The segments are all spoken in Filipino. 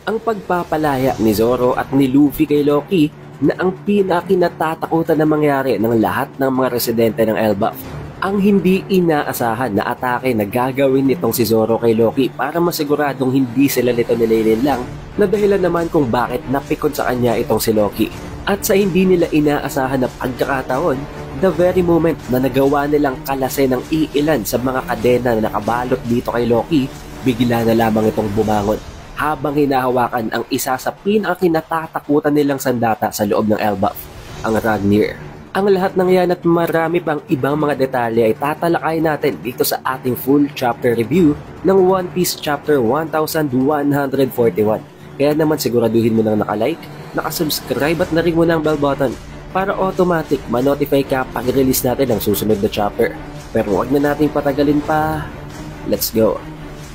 Ang pagpapalaya ni Zoro at ni Luffy kay Loki na ang pinakinatatakutan na mangyari ng lahat ng mga residente ng Elbaf. Ang hindi inaasahan na atake na gagawin nitong si Zoro kay Loki para masiguradong hindi sila nito nililinlang na dahilan naman kung bakit napikon sa kanya itong si Loki. At sa hindi nila inaasahan na pagkakataon, the very moment na nagawa nilang kalasin ng iilan sa mga kadena na nakabalot dito kay Loki, bigla na lamang itong bumangon habang hinahawakan ang isa sa pinakinatatakutan nilang sandata sa loob ng Elbaf, ang Ragnir. Ang lahat ng yan at marami pang ibang mga detalye ay tatalakay natin dito sa ating full chapter review ng One Piece Chapter 1141. Kaya naman siguraduhin mo nang nakalike, nakasubscribe at na-ring mo ng bell button para automatic ma-notify ka pag release natin ang susunod na chapter. Pero huwag na nating patagalin pa. Let's go!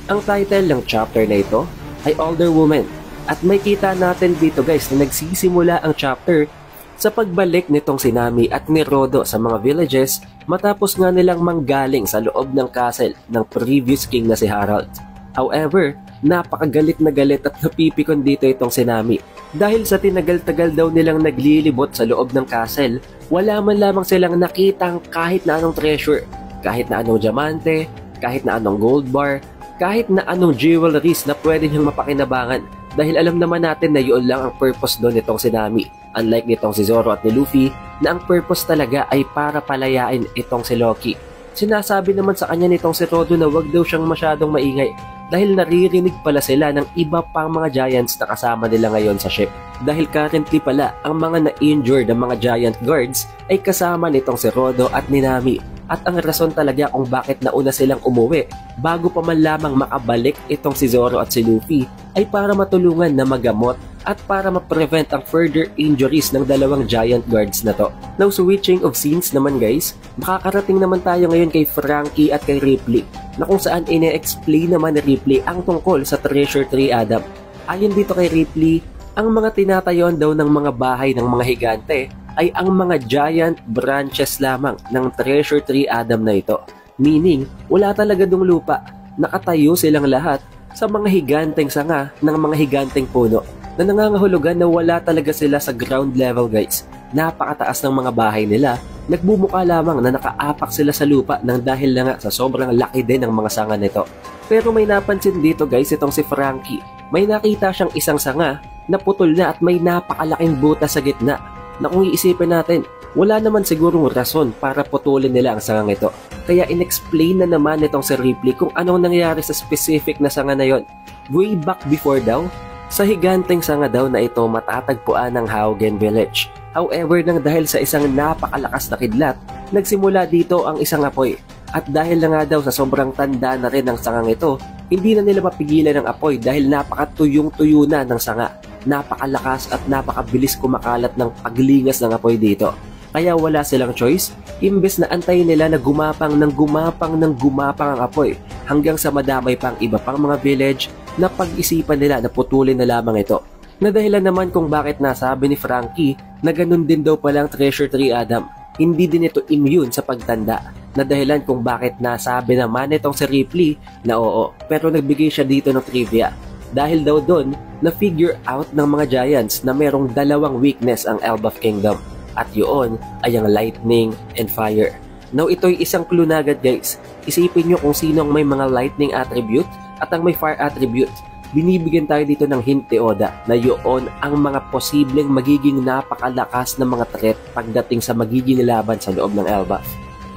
Ang title ng chapter na ito ay Older Woman at may kita natin dito guys na nagsisimula ang chapter sa pagbalik nitong si Nami at ni Rodo sa mga villages matapos nga nilang manggaling sa loob ng castle ng previous king na si Harald. However, napakagalit na galit at napipikon dito itong si Nami dahil sa tinagal-tagal daw nilang naglilibot sa loob ng castle, wala man lamang silang nakitang kahit na anong treasure, kahit na anong diamante, kahit na anong gold bar, kahit na anong jewelries na pwede niyang mapakinabangan dahil alam naman natin na yun lang ang purpose doon nitong si Nami. Unlike nitong si Zoro at ni Luffy na ang purpose talaga ay para palayain itong si Loki. Sinasabi naman sa kanya nitong si Rodo na wag daw siyang masyadong maingay dahil naririnig pala sila ng iba pang mga giants na kasama nila ngayon sa ship. Dahil currently pala ang mga na-injured ng mga giant guards ay kasama nitong si Rodo at ni Nami. At ang rason talaga kung bakit nauna silang umuwi bago pa man lamang makabalik itong si Zoro at si Luffy ay para matulungan na magamot at para ma-prevent ang further injuries ng dalawang giant guards na to. Now switching of scenes naman guys, makakarating naman tayo ngayon kay Franky at kay Ripley na kung saan ine-explain naman ni Ripley ang tungkol sa Treasure Tree Adam. Ayon dito kay Ripley, ang mga tinatayuan daw ng mga bahay ng mga higante ay ang mga giant branches lamang ng Treasure Tree Adam na ito. Meaning, wala talaga dong lupa. Nakatayo silang lahat sa mga higanteng sanga ng mga higanteng puno na nangangahulugan na wala talaga sila sa ground level guys. Napakataas ng mga bahay nila, nagbumuka lamang na nakaapak sila sa lupa nang dahil na nga sa sobrang laki din ng mga sanga nito. Pero may napansin dito guys itong si Franky. May nakita siyang isang sanga na putol na at may napakalaking butas sa gitna na kung iisipin natin, wala naman sigurong rason para putulin nila ang sangang ito. Kaya inexplain na naman nitong si Ripley kung anong nangyari sa specific na sanga na yon. Way back before daw, sa higanteng sanga daw na ito matatagpuan ng Haugen Village. However, nang dahil sa isang napakalakas na kidlat, nagsimula dito ang isang apoy. At dahil na nga daw sa sobrang tanda na rin ng sangang ito, hindi na nila mapigilan ang apoy dahil napakatuyong-tuyo na ng sanga. Napakalakas at napakabilis kumakalat ng paglingas ng apoy dito. Kaya wala silang choice, imbes na antayin nila na gumapang ang apoy hanggang sa madamay pang iba pang mga village na pag-isipan nila na putulin na lamang ito. Na dahilan naman kung bakit nasabi ni Franky na ganun din daw palang Treasure Tree Adam. Hindi din ito immune sa pagtanda. Na dahilan kung bakit nasabi naman itong si Ripley na oo, pero nagbigay siya dito ng trivia. Dahil daw doon, na-figure out ng mga giants na merong dalawang weakness ang Elbaf Kingdom. At yun ay ang lightning and fire. Now ito'y isang clue na agad guys. Isipin nyo kung sino ang may mga lightning attribute at ang may fire attribute. Binibigyan tayo dito ng hint ni Oda na yun ang mga posibleng magiging napakalakas na mga threat pagdating sa magiging laban sa loob ng Elbaf.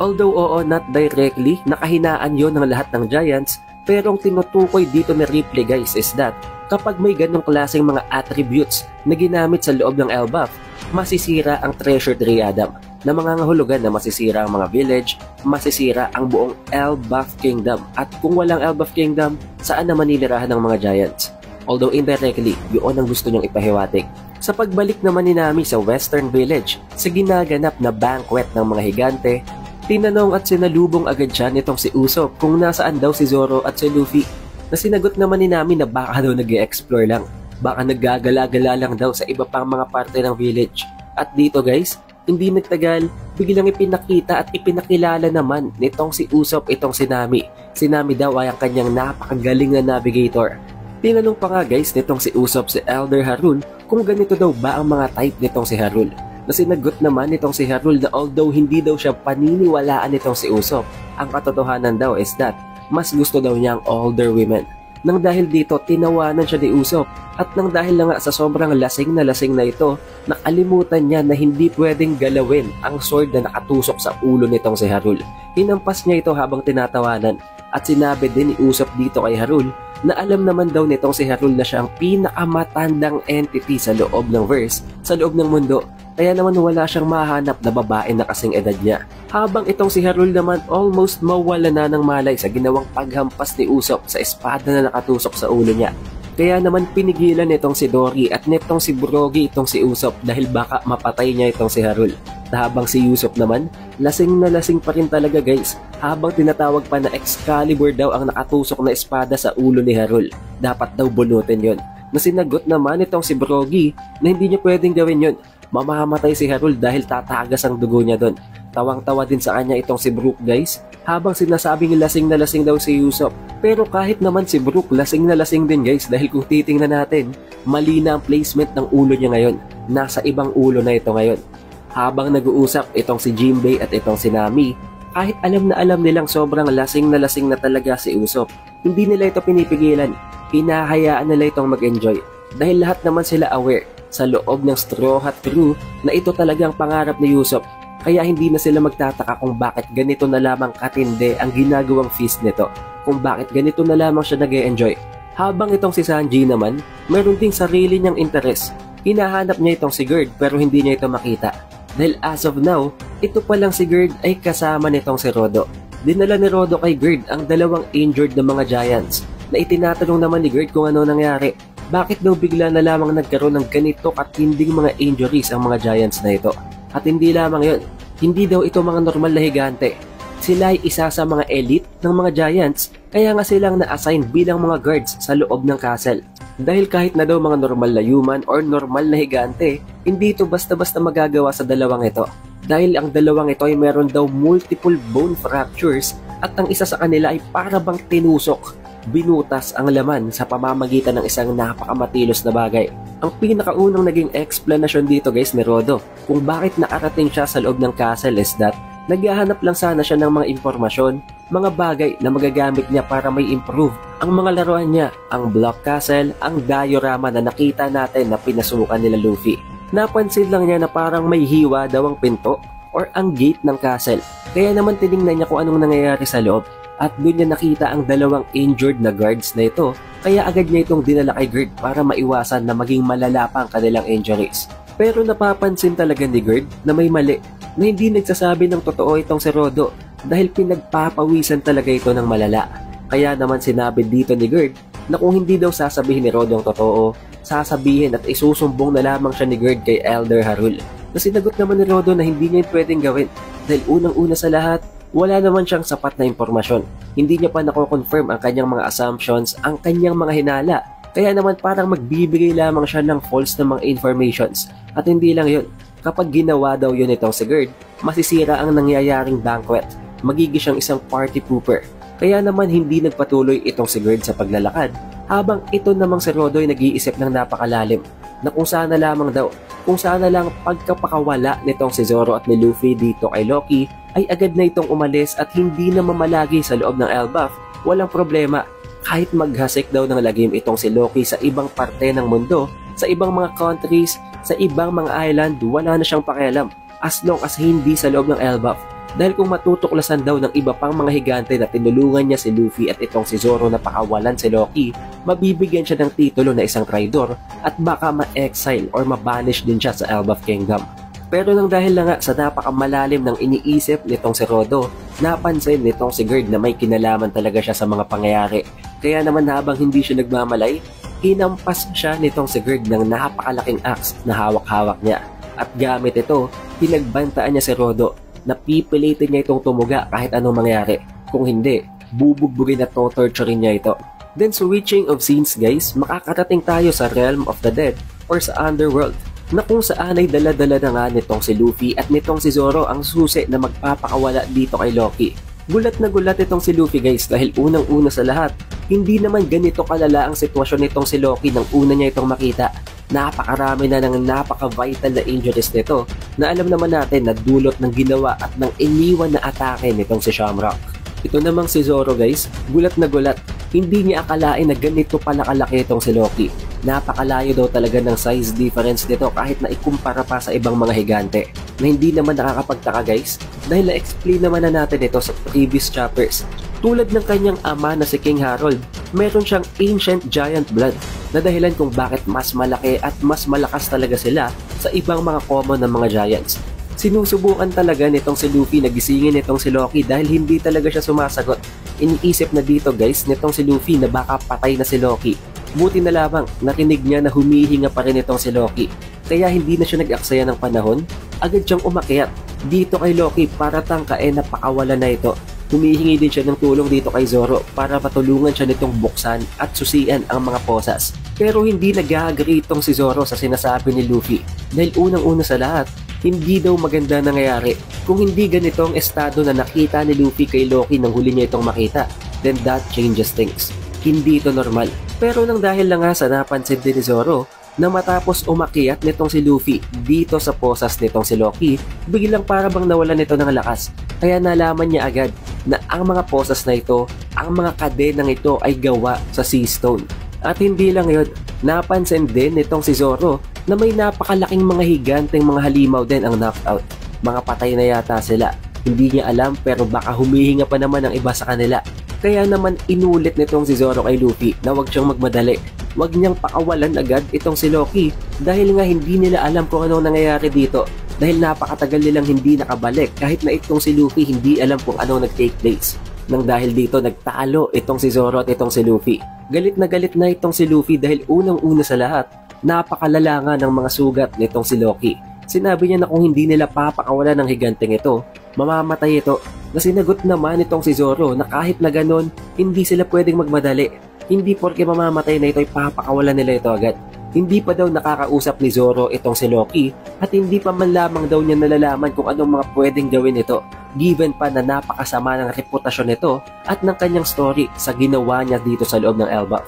Although oo, not directly, nakahinaan yon ng lahat ng giants, pero ang tinutukoy dito ni Ripley guys is that kapag may ganong klaseng mga attributes na ginamit sa loob ng Elbaf, masisira ang Treasure Tree Adam na mangangahulugan na masisira ang mga village, masisira ang buong Elbaf Kingdom at kung walang Elbaf Kingdom, saan naman nilirahan ng mga giants? Although indirectly, yun ang gusto niyang ipahiwatig. Sa pagbalik naman ni Nami sa Western Village, sa ginaganap na banquet ng mga higante, tinanong at sinalubong agad siya nitong si Usopp kung nasaan daw si Zoro at si Luffy. Na sinagot naman ni Nami na baka daw nag-e-explore lang. Baka naggagala-gala lang daw sa iba pang mga parte ng village. At dito guys, hindi nagtagal, biglang ipinakita at ipinakilala naman nitong si Usopp itong si Nami. Si Nami daw ay ang kanyang napakagaling na navigator. Tinanong pa nga guys nitong si Usopp si Elder Harul kung ganito daw ba ang mga type nitong si Harul. Na sinagot naman nitong si Harul na although hindi daw siya paniniwalaan nitong si Usopp, ang katotohanan daw is that mas gusto daw niya ang older women. Nang dahil dito, tinawanan siya ni Usopp at nang dahil na nga sa sobrang lasing na ito, nakalimutan niya na hindi pwedeng galawin ang sword na nakatusok sa ulo nitong si Harul. Hinampas niya ito habang tinatawanan at sinabi din ni Usopp dito kay Harul na alam naman daw nitong si Harul na siya ang pinakamatandang entity sa loob ng verse, sa loob ng mundo. Kaya naman wala siyang mahanap na babae na kasing edad niya. Habang itong si Harul naman almost mawala na ng malay sa ginawang paghampas ni Usopp sa espada na nakatusok sa ulo niya. Kaya naman pinigilan nitong si Dory at nitong si Brogy itong si Usopp dahil baka mapatay niya itong si Harul. Habang si Usopp naman, lasing na lasing pa rin talaga guys, habang tinatawag pa na Excalibur daw ang nakatusok na espada sa ulo ni Harul. Dapat daw bunutin yon. Na sinagot naman itong si Brogy na hindi niya pwedeng gawin yon. Mamamatay si Harul dahil tatagas ang dugo niya doon. Tawang-tawa din sa kanya itong si Brook guys, habang sinasabing lasing na lasing daw si Usopp. Pero kahit naman si Brook, lasing na lasing din guys dahil kung titingnan natin, mali na ang placement ng ulo niya ngayon. Nasa ibang ulo na ito ngayon. Habang nag-uusap itong si Jinbei at itong si Nami, kahit alam na alam nilang sobrang lasing na talaga si Usopp, hindi nila ito pinipigilan. Hinahayaan nila itong mag-enjoy dahil lahat naman sila aware sa loob ng Straw Hat Crew na ito talagang pangarap ni Usopp. Kaya hindi na sila magtataka kung bakit ganito na lamang katindi ang ginagawang feast nito, kung bakit ganito na lamang siya nag-e-enjoy. Habang itong si Sanji naman, meron ding sarili niyang interes. Hinahanap niya itong si Gerd pero hindi niya ito makita. Dahil as of now, ito palang si Gerd ay kasama nitong si Rodo. Dinala ni Rodo kay Gerd ang dalawang injured na mga giants na itinatanong naman ni Gerd kung ano nangyari. Bakit daw bigla na lamang nagkaroon ng ganito katinding mga injuries ang mga giants na ito? At hindi lamang yun, hindi daw ito mga normal na higante. Sila ay isa sa mga elite ng mga giants, kaya nga silang na-assign bilang mga guards sa loob ng castle. Dahil kahit na daw mga normal na human or normal na higante, hindi ito basta-basta magagawa sa dalawang ito. Dahil ang dalawang ito ay meron daw multiple bone fractures at ang isa sa kanila ay para bang tinusok. Binutas ang laman sa pamamagitan ng isang napakamatilos na bagay. Ang pinakaunang naging explanation dito guys ni Rodo kung bakit nakarating siya sa loob ng castle is that naghahanap lang sana siya ng mga impormasyon, mga bagay na magagamit niya para may improve ang mga laruan niya, ang Block Castle, ang diorama na nakita natin na pinasukan nila Luffy. Napansin lang niya na parang may hiwa daw ang pinto or ang gate ng castle. Kaya naman tinignan niya kung anong nangyayari sa loob. At doon niya nakita ang dalawang injured na guards na ito, kaya agad niya itong dinala kay Gerd para maiwasan na maging malala pa ang kanilang injuries. Pero napapansin talaga ni Gerd na may mali, na hindi nagsasabi ng totoo itong si Rodo dahil pinagpapawisan talaga ito ng malala. Kaya naman sinabi dito ni Gerd na kung hindi daw sasabihin ni Rodo ang totoo, sasabihin at isusumbong na lamang siya ni Gerd kay Elder Harul. Na sinagot naman ni Rodo na hindi niya pwedeng gawin dahil unang-una sa lahat, wala naman siyang sapat na impormasyon. Hindi niya pa nako-confirm ang kanyang mga assumptions, ang kanyang mga hinala. Kaya naman parang magbibigay lamang siya ng false na mga informations. At hindi lang yun, kapag ginawa daw yun itong si Gerd, masisira ang nangyayaring banquet. Magiging siyang isang party pooper. Kaya naman hindi nagpatuloy itong si Gerd sa paglalakad, habang ito namang si Rodo ay nag-iisip ng napakalalim na kung sana lamang daw, kung sana lang pagkapakawala nitong si Zoro at ni Luffy dito kay Loki, ay agad na itong umalis at hindi na mamalagi sa loob ng Elbaf. Walang problema, kahit maghasik daw ng lagim itong si Loki sa ibang parte ng mundo, sa ibang mga countries, sa ibang mga island, wala na siyang pakialam as long as hindi sa loob ng Elbaf. Dahil kung matutuklasan daw ng iba pang mga higante na tinulungan niya si Luffy at itong si Zoro na pakawalan si Loki, mabibigyan siya ng titulo na isang traidor at baka ma-exile or ma-banish din siya sa Elbaf Kingdom. Pero nang dahil na nga sa napakamalalim ng iniisip nitong si Rodo, napansin nitong si Gerd na may kinalaman talaga siya sa mga pangyayari. Kaya naman habang hindi siya nagmamalay, hinampas siya nitong si Gerd ng napakalaking axe na hawak-hawak niya. At gamit ito, pinagbantaan niya si Rodo na pipilitin niya itong tumuga kahit anong mangyari. Kung hindi, bubugbugin at torturein niya ito. Then switching of scenes guys, makakarating tayo sa Realm of the Dead or sa Underworld, na kung saan ay dala-dala na nga nitong si Luffy at nitong si Zoro ang susi na magpapakawala dito kay Loki. Gulat na gulat itong si Luffy guys dahil unang-una sa lahat, hindi naman ganito kalala ang sitwasyon nitong si Loki nang una niya itong makita. Napakarami na ng napaka-vital na injuries nito na alam naman natin na dulot ng ginawa at ng iniwan na atake nitong si Shamrock. Ito namang si Zoro guys, gulat na gulat. Hindi niya akalain na ganito pala kalaki itong si Loki. Napakalayo daw talaga ng size difference nito kahit na ikumpara pa sa ibang mga higante. Na hindi naman nakakapagtaka guys dahil na-explain naman na natin ito sa previous chapters. Tulad ng kanyang ama na si King Harold, meron siyang ancient giant blood na dahilan kung bakit mas malaki at mas malakas talaga sila sa ibang mga common na mga giants. Sinusubukan talaga nitong si Luffy na gisingin nitong si Loki dahil hindi talaga siya sumasagot. Iniisip na dito guys nitong si Luffy na baka patay na si Loki. Buti na lamang narinig niya na humihinga pa rin itong si Loki. Kaya hindi na siya nag-aksaya ng panahon, agad siyang umakyat dito kay Loki para tangkain na pakawalan na ito. Humihingi din siya ng tulong dito kay Zoro para patulungan siya nitong buksan at susian ang mga posas. Pero hindi nag-agree itong si Zoro sa sinasabi ni Luffy dahil unang-una sa lahat, hindi daw maganda nangyayari kung hindi ganito ang estado na nakita ni Luffy kay Loki nang huli niya itong makita. Then that changes things. Hindi ito normal. Pero nang dahil lang nga sa napansin din ni Zoro na matapos umakyat nitong si Luffy dito sa posas nitong si Loki, biglang para bang nawalan nito ng lakas. Kaya nalaman niya agad na ang mga posas na ito, ang mga kadenang ito ay gawa sa Sea Stone. At hindi lang yun, napansin din nitong si Zoro na may napakalaking mga higanteng mga halimaw din ang knocked out. Mga patay na yata sila. Hindi niya alam pero baka humihinga pa naman ang iba sa kanila. Kaya naman inulit nitong si Zoro kay Luffy na wag siyang magmadali. Wag niyang pakawalan agad itong si Loki dahil nga hindi nila alam kung anong nangyayari dito. Dahil napakatagal nilang hindi nakabalik kahit na itong si Luffy hindi alam kung anong nag-take place. Nang dahil dito nagtalo itong si Zoro at itong si Luffy. Galit na itong si Luffy dahil unang-una sa lahat, napakalala nga ng mga sugat nitong si Loki. Sinabi niya na kung hindi nila papakawalan ng higanteng ito, mamamatay ito. Na sinagot naman itong si Zoro na kahit na ganon, hindi sila pwedeng magmadali. Hindi porke mamamatay na ito ay papakawalan nila ito agad. Hindi pa daw nakakausap ni Zoro itong si Loki at hindi pa man lamang daw niya nalalaman kung anong mga pwedeng gawin ito given pa na napakasama ng reputasyon nito at ng kanyang story sa ginawa niya dito sa loob ng Elbaf.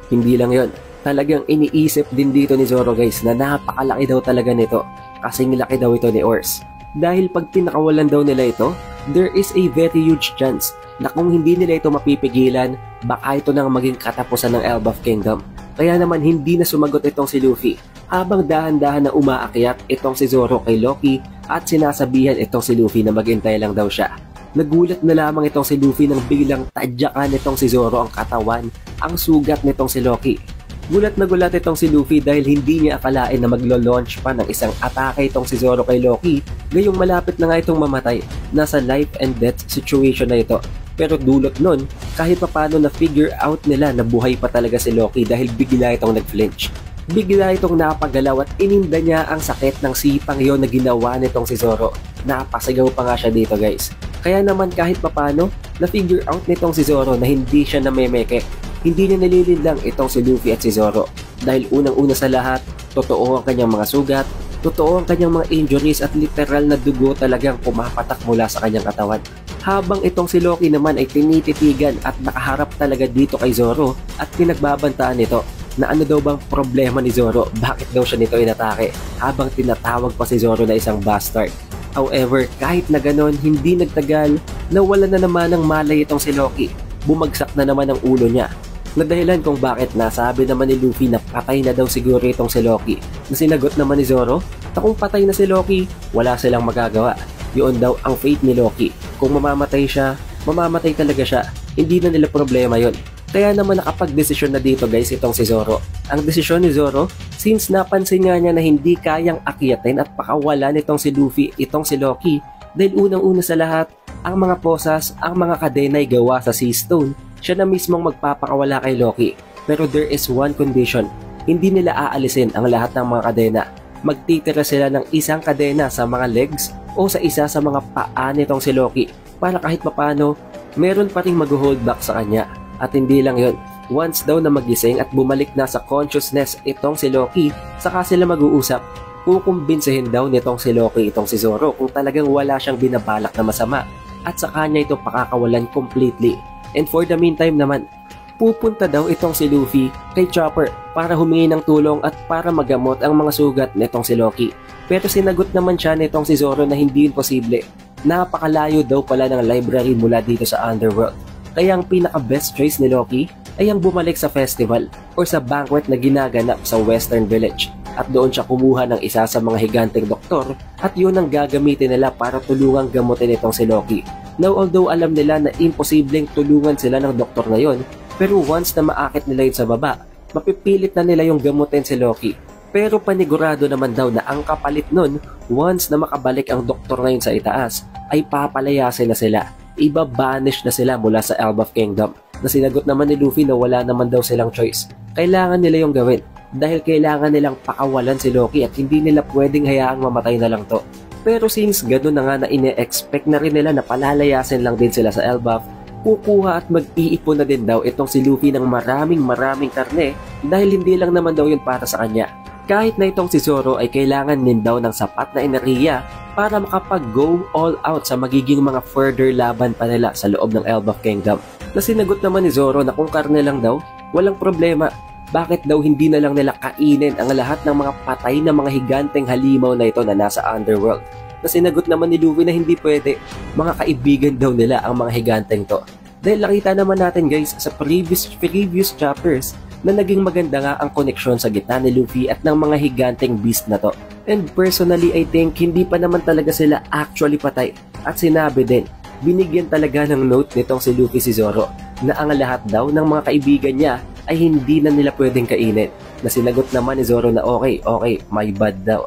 Hindi lang yon, talagang iniisip din dito ni Zoro guys na napakalaki daw talaga nito kasing laki daw ito ni Ors. Dahil pag pinakawalan daw nila ito, there is a very huge chance na kung hindi nila ito mapipigilan, baka ito nang maging katapusan ng Elbaf Kingdom. Kaya naman hindi na sumagot itong si Luffy habang dahan-dahan na umaakyat itong si Zoro kay Loki at sinasabihan itong si Luffy na maghintay lang daw siya. Nagulat na lamang itong si Luffy nang biglang tadyakan itong si Zoro ang katawan, ang sugat nitong si Loki. Gulat na gulat itong si Luffy dahil hindi niya akalain na maglo-launch pa ng isang atake itong si Zoro kay Loki ngayong malapit na nga itong mamatay. Nasa life and death situation na ito. Pero dulot nun, kahit papano na figure out nila na buhay pa talaga si Loki dahil bigla itong nag-flinch. Bigla itong napagalaw at ininda niya ang sakit ng sipang yon na ginawa nitong si Zoro. Napasigaw pa nga siya dito guys. Kaya naman kahit papano, na figure out nitong si Zoro na hindi siya namemeke. Hindi niya nililinlang itong si Luffy at si Zoro. Dahil unang-una sa lahat, totoo ang kanyang mga sugat, totoo ang kanyang mga injuries at literal na dugo talagang pumapatak mula sa kanyang katawan. Habang itong si Loki naman ay tinititigan at nakaharap talaga dito kay Zoro at pinagbabantaan nito na ano daw bang problema ni Zoro, bakit daw siya nito inatake habang tinatawag pa si Zoro na isang bastard. However, kahit na ganon, hindi nagtagal, nawala na naman ng malay itong si Loki. Bumagsak na naman ang ulo niya. Na dahilan kung bakit nasabi naman ni Luffy na patay na daw siguro itong si Loki. Na sinagot naman ni Zoro na kung patay na si Loki, wala silang magagawa. Yun daw ang fate ni Loki. Kung mamamatay siya, mamamatay talaga siya. Hindi na nila problema yon. Kaya naman nakapag-desisyon na dito guys itong si Zoro. Ang desisyon ni Zoro, since napansin nga niya na hindi kayang akyatin at pakawalan itong si Luffy, itong si Loki, dahil unang-una sa lahat, ang mga posas, ang mga kadena ay gawa sa Sea Stone, siya na mismong magpapakawala kay Loki. Pero there is one condition, hindi nila aalisin ang lahat ng mga kadena. Magtitira sila ng isang kadena sa mga legs o sa isa sa mga paa nitong si Loki para kahit papano, meron pa ring mag-hold back sa kanya. At hindi lang yon, once daw na magising at bumalik na sa consciousness itong si Loki, saka sila mag-uusap. Kukumbinsihin daw nitong si Loki itong si Zoro kung talagang wala siyang binabalak na masama. at sa kanya ito pakakawalan completely. And for the meantime naman, pupunta daw itong si Luffy kay Chopper para humingi ng tulong at para magamot ang mga sugat nitong si Loki. Pero sinagot naman siya nitong si Zoro na hindi yun posible. Napakalayo daw pala ng library mula dito sa Underworld. Kaya ang pinaka-best choice ni Loki ay ang bumalik sa festival or sa banquet na ginaganap sa Western Village. At doon siya kumuha ng isa sa mga higanteng doktor at yun ang gagamitin nila para tulungang gamutin itong si Loki. Now although alam nila na imposibleng tulungan sila ng doktor na yon, pero once na maakit nila yun sa baba, mapipilit na nila yung gamutin si Loki. Pero panigurado naman daw na ang kapalit nun, once na makabalik ang doktor na yun sa itaas, ay papalayasin na sila. Ibabanish na sila mula sa Elbaf Kingdom. Na sinagot naman ni Luffy na wala naman daw silang choice. Kailangan nila yung gawin dahil kailangan nilang pakawalan si Loki at hindi nila pwedeng hayaang mamatay na lang to. Pero since gano'n na nga na ine-expect na rin nila na palalayasin lang din sila sa Elbaf, kukuha at mag-iipon na din daw itong si Luffy ng maraming karne dahil hindi lang naman daw yun para sa kanya. Kahit na itong si Zoro ay kailangan din daw ng sapat na enerhiya para makapag-go all out sa magiging mga further laban pa nila sa loob ng Elbaf Kingdom. Na sinagot naman ni Zoro na kung karne lang daw, walang problema. Bakit daw hindi na lang nila kainin ang lahat ng mga patay na mga higanteng halimaw na ito na nasa Underworld? Na sinagot naman ni Luffy na hindi pwede, mga kaibigan daw nila ang mga higanteng to. Dahil nakita naman natin guys sa previous chapters na naging maganda nga ang koneksyon sa gitna ni Luffy at ng mga higanteng beast na to. And personally I think hindi pa naman talaga sila actually patay. At sinabi din, binigyan talaga ng note nitong si Luffy si Zoro na ang lahat daw ng mga kaibigan niya ay hindi na nila pwedeng kainin. Na sinagot naman ni Zoro na okay, my bad daw.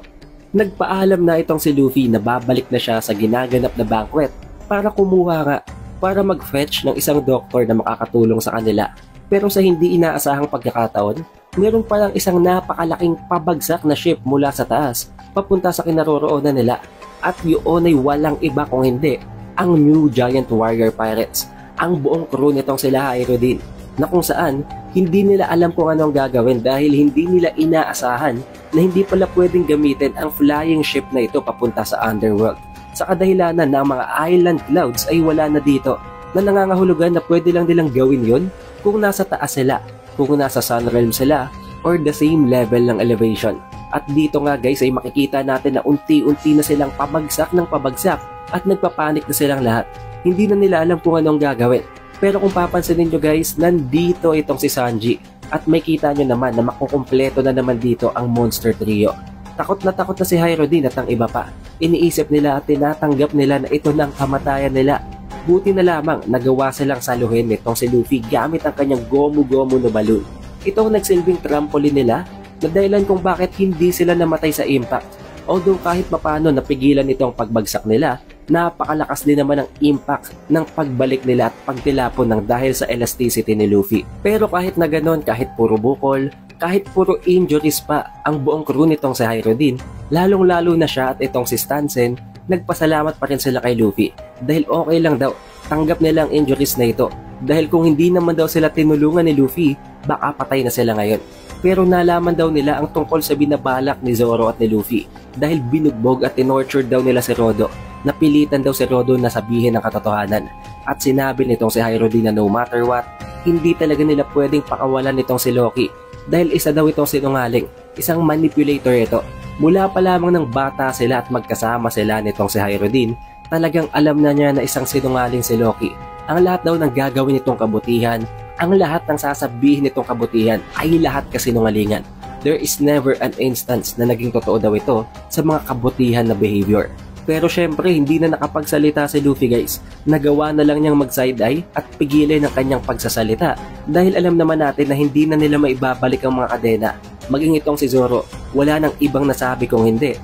Nagpaalam na itong si Luffy na babalik na siya sa ginaganap na banquet para kumuha nga, para mag-fetch ng isang doktor na makakatulong sa kanila. Pero sa hindi inaasahang pagkakataon, meron palang isang napakalaking pabagsak na ship mula sa taas, papunta sa kinaroroonan nila. At yun ay walang iba kung hindi, ang New Giant Warrior Pirates, ang buong crew nitong sila Hyrodin, na kung saan, hindi nila alam kung anong gagawin dahil hindi nila inaasahan na hindi pala pwedeng gamitin ang flying ship na ito papunta sa Underworld. Sa kadahilanan na ang mga island clouds ay wala na dito, na nangangahulugan na pwede lang nilang gawin yon kung nasa taas sila, kung nasa Sun Realm sila, or the same level ng elevation. At dito nga guys ay makikita natin na unti-unti na silang pabagsak ng pabagsak at nagpapanik na silang lahat. Hindi na nila alam kung anong gagawin. Pero kung papansinin nyo guys, nandito itong si Sanji. At may kita nyo naman na makukumpleto na naman dito ang Monster Trio. Takot na si Hyrodin at ang iba pa. Iniisip nila at tinatanggap nila na ito na ang kamatayan nila. Buti na lamang nagawa silang saluhin nitong si Luffy gamit ang kanyang gomu-gomu na balloon. Ito ang nagsilbing trampoline nila na dahilan kung bakit hindi sila namatay sa impact. Although kahit papano napigilan itong pagbagsak nila, napakalakas din naman ang impact ng pagbalik nila at pagtilapon ng dahil sa elasticity ni Luffy. Pero kahit na ganon, kahit puro bukol, kahit puro injuries pa ang buong crew nitong si Hyrodin, lalong-lalo na siya at itong si Stansen, nagpasalamat pa rin sila kay Luffy dahil okay lang daw, tanggap nila ang injuries na ito dahil kung hindi naman daw sila tinulungan ni Luffy, baka patay na sila ngayon. Pero nalaman daw nila ang tungkol sa binabalak ni Zoro at ni Luffy dahil binugbog at tinortured daw nila si Rodo. Napilitan daw si Rodo na sabihin ang katotohanan at sinabi nitong si Hyrodin na no matter what, hindi talaga nila pwedeng pakawalan nitong si Loki dahil isa daw itong sinungaling, isang manipulator ito. Mula pa lamang ng bata sila at magkasama sila nitong si Hyrodin, talagang alam na niya na isang sinungaling si Loki. Ang lahat daw ng gagawin nitong kabutihan, ang lahat ng sasabihin nitong kabutihan ay lahat kasinungalingan. There is never an instance na naging totoo daw ito sa mga kabutihan na behavior. Pero syempre hindi na nakapagsalita si Luffy guys. Nagawa na lang niyang mag-side-eye at pigilin ang kanyang pagsasalita dahil alam naman natin na hindi na nila maibabalik ang mga kadena. Maging itong si Zoro, wala nang ibang nasabi kung hindi.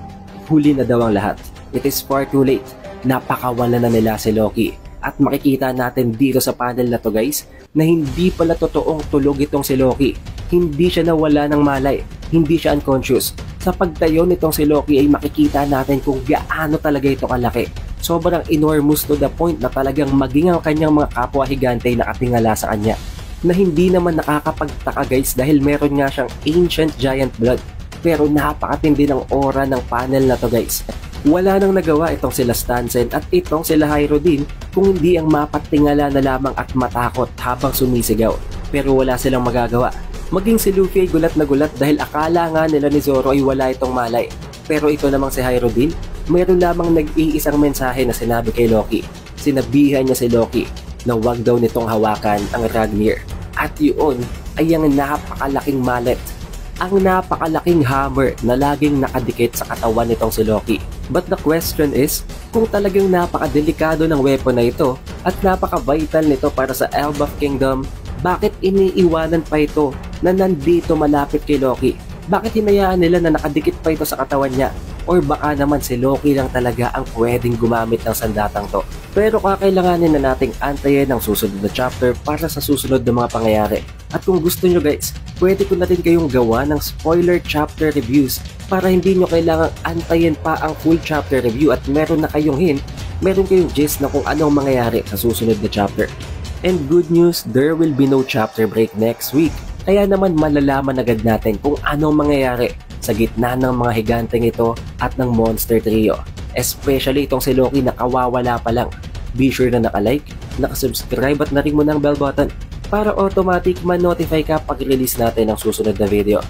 Huli na daw ang lahat. It is far too late. Napakawala na nila si Loki. At makikita natin dito sa panel na to guys, na hindi pala totoong tulog itong si Loki. Hindi siya nawala ng malay. Hindi siya unconscious. Sa pagtayo nitong si Loki ay makikita natin kung gaano talaga ito kalaki. Sobrang enormous to the point na talagang maging ang kanyang mga kapwa higante na katingala sa kanya. Na hindi naman nakakapagtaka guys dahil meron nga siyang ancient giant blood. Pero napakatindi ng aura ng panel na to guys. Wala nang nagawa itong sila Stansen at itong sila Hyro din kung hindi ang mapatingala na lamang at matakot habang sumisigaw. Pero wala silang magagawa. Maging si Luffy ay gulat na gulat dahil akala nga nila ni Zoro ay wala itong malay. Pero ito namang si Hyro din, mayroon lamang nag-iisang mensahe na sinabi kay Loki. Sinabihan niya si Loki na wag daw nitong hawakan ang Ragnir. At yun ay ang napakalaking mallet. Ang napakalaking hammer na laging nakadikit sa katawan nitong si Loki. But the question is, kung talagang napakadelikado ng weapon na ito at napaka-vital nito para sa Elbaf Kingdom, bakit iniiwanan pa ito na nandito malapit kay Loki? Bakit hinayaan nila na nakadikit pa ito sa katawan niya? Or baka naman si Loki lang talaga ang pwedeng gumamit ng sandatang to. Pero kakailanganin na nating antayin ang susunod na chapter para sa susunod na mga pangyayari. At kung gusto nyo guys, pwede ko na rin kayong gawa ng spoiler chapter reviews para hindi nyo kailangang antayin pa ang full chapter review at meron na kayong hint, meron kayong gist na kung anong mangyayari sa susunod na chapter. And good news, there will be no chapter break next week. Kaya naman malalaman agad natin kung anong mangyayari sa gitna ng mga higanteng ito at ng Monster Trio. Especially itong si Loki na kawawala pa lang. Be sure na naka-like, naka-subscribe at na-ring mo ng bell button para automatic ma-notify ka pag release natin ang susunod na video.